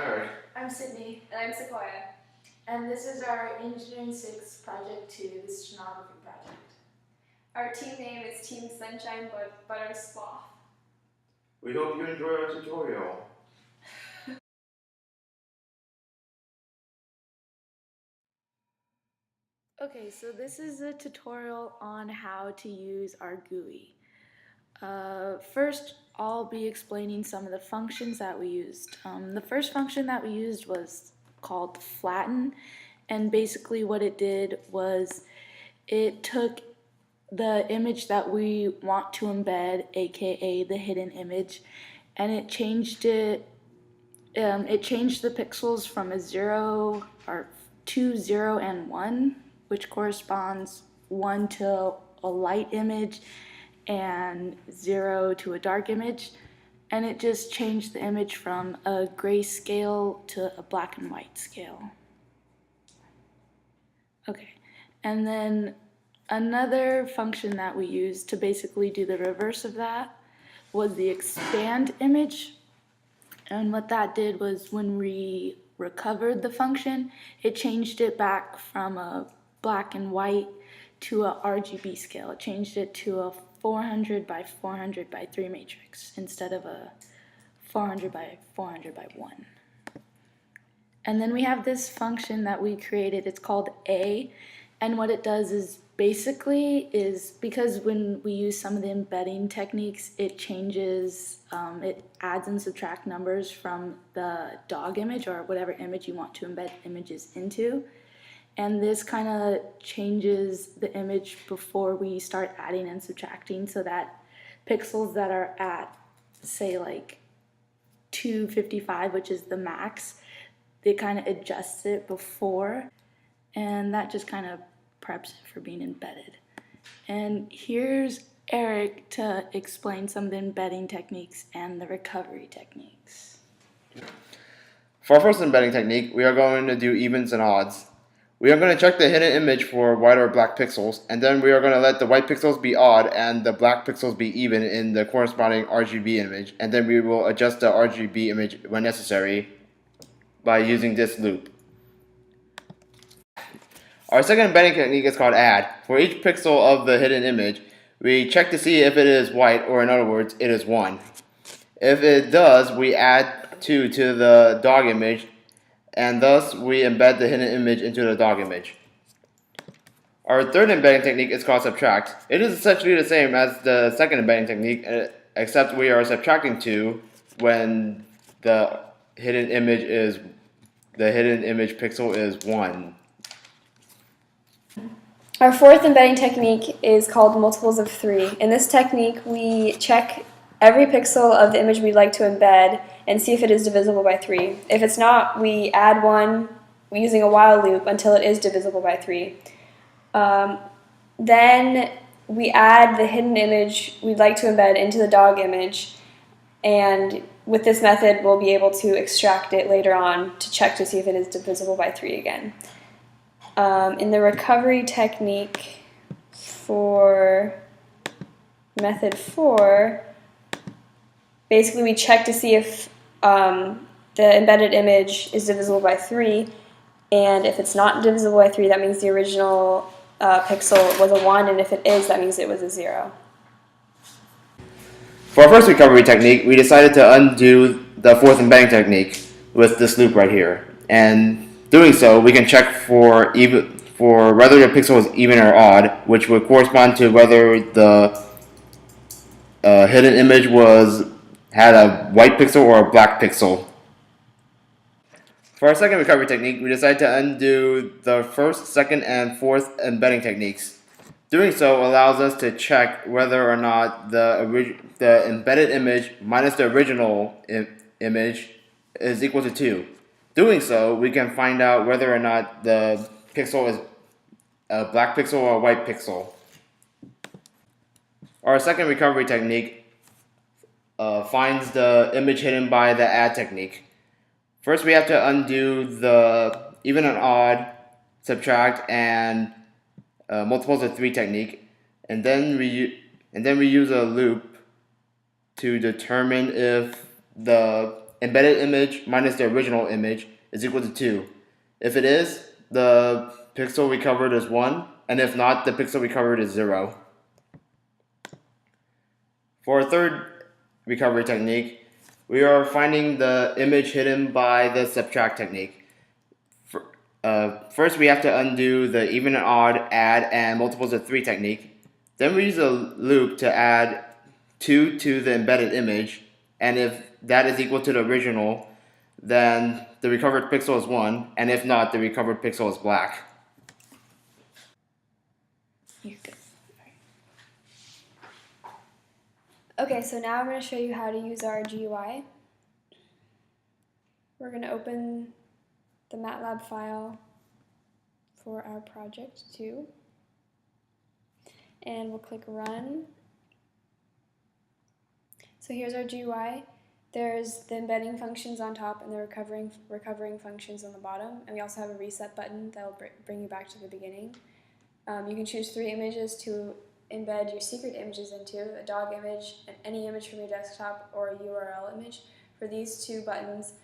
Eric. I'm Sydney. And I'm Sequoia. And this is our Engineering 6 Project 2, the Stenography Project. Our team name is Team Sunshine-Buttersloth. We hope you enjoy our tutorial. Okay, so this is a tutorial on how to use our GUI. First, I'll be explaining some of the functions that we used. The first function that we used was called flatten, and basically what it did was it took the image that we want to embed, aka the hidden image, and it changed it. It changed the pixels from a 0 or to 0 and 1, which corresponds 1 to a light image and 0 to a dark image, and it just changed the image from a grayscale to a black and white scale. Okay, and then another function that we used to basically do the reverse of that was the expand image. And what that did was when we recovered the function, it changed it back from a black and white to a RGB scale. It changed it to a 400 by 400 by 3 matrix instead of a 400 by 400 by 1. And then we have this function that we created. It's called A, and what it does is basically because when we use some of the embedding techniques, it changes, it adds and subtracts numbers from the dog image or whatever image you want to embed images into. And this kind of changes the image before we start adding and subtracting, so that pixels that are at, say, like 255, which is the max, they kind of adjust it before, and that just kind of preps it for being embedded. And here's Eric to explain some of the embedding techniques and the recovery techniques. For our first embedding technique, we are going to do evens and odds. We are going to check the hidden image for white or black pixels, and then we are going to let the white pixels be odd and the black pixels be even in the corresponding RGB image, and then we will adjust the RGB image when necessary by using this loop. Our second embedding technique is called add. For each pixel of the hidden image, we check to see if it is white, or in other words, it is 1. If it does, we add 2 to the dog image, and thus we embed the hidden image into the dog image. Our third embedding technique is called subtract. It is essentially the same as the second embedding technique, except we are subtracting 2 when the hidden image pixel is 1. Our fourth embedding technique is called multiples of 3. In this technique, we check every pixel of the image we'd like to embed and see if it is divisible by 3. If it's not, we add 1 using a while loop until it is divisible by 3. Then we add the hidden image we'd like to embed into the dog image, and with this method we'll be able to extract it later on to check to see if it is divisible by 3 again. In the recovery technique for method 4, basically we check to see if the embedded image is divisible by 3, and if it's not divisible by 3, that means the original pixel was a 1, and if it is, that means it was a 0. For our first recovery technique, we decided to undo the fourth embedding technique with this loop right here. And doing so, we can check for whether the pixel is even or odd, which would correspond to whether the hidden image had a white pixel or a black pixel. For our second recovery technique, we decided to undo the first, second, and fourth embedding techniques. Doing so allows us to check whether or not the embedded image minus the original image is equal to 2. Doing so, we can find out whether or not the pixel is a black pixel or a white pixel. Our second recovery technique finds the image hidden by the add technique. First, we have to undo the even and odd, subtract, and multiples of 3 technique, and then we use a loop to determine if the embedded image minus the original image is equal to 2. If it is, the pixel recovered is 1, and if not, the pixel recovered is 0. For our third recovery technique, we are finding the image hidden by the subtract technique. First, we have to undo the even and odd, add, and multiples of 3 technique. Then we use a loop to add 2 to the embedded image, and if that is equal to the original, then the recovered pixel is 1, and if not, the recovered pixel is black. Okay, so now I'm going to show you how to use our GUI. We're going to open the MATLAB file for our project 2, and we'll click Run. So here's our GUI. There's the embedding functions on top and the recovering functions on the bottom, and we also have a reset button that will bring you back to the beginning. You can choose 3 images to embed your secret images into: a dog image, any image from your desktop, or a URL image. For these 2 buttons,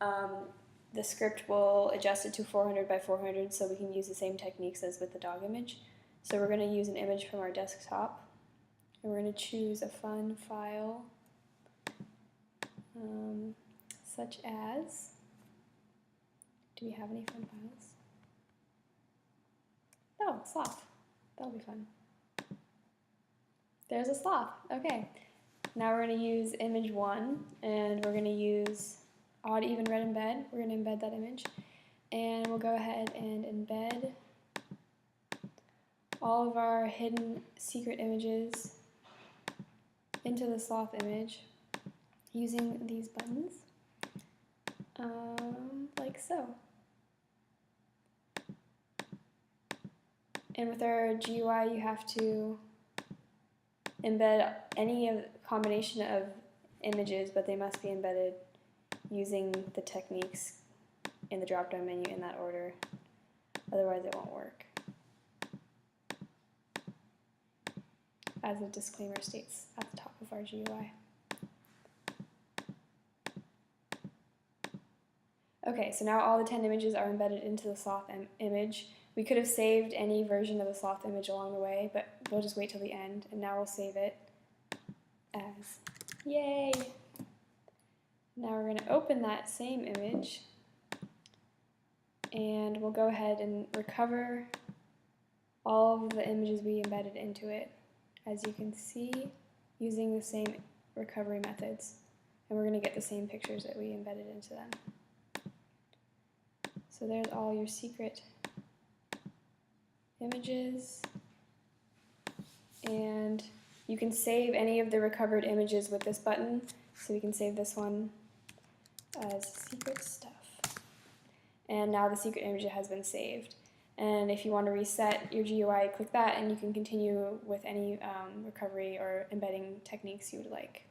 the script will adjust it to 400 by 400 so we can use the same techniques as with the dog image. So we're going to use an image from our desktop, and we're going to choose a fun file such as, do we have any fun files? Oh, sloth. That'll be fun. There's a sloth. Okay. Now we're going to use image 1, and we're going to use odd, even, red embed. We're going to embed that image, and we'll go ahead and embed all of our hidden secret images into the sloth image using these buttons, like so. And with our GUI, you have to embed any combination of images, but they must be embedded using the techniques in the drop-down menu in that order. Otherwise, it won't work. As the disclaimer states at the top of our GUI. Okay, so now all the 10 images are embedded into the sloth image. We could have saved any version of the sloth image along the way, but we'll just wait till the end, and now we'll save it as, yay! Now we're going to open that same image, and we'll go ahead and recover all of the images we embedded into it, as you can see, using the same recovery methods, and we're going to get the same pictures that we embedded into them. So there's all your secret images, and you can save any of the recovered images with this button. So we can save this one as secret stuff, and now the secret image has been saved. And if you want to reset your GUI, click that, and you can continue with any recovery or embedding techniques you would like.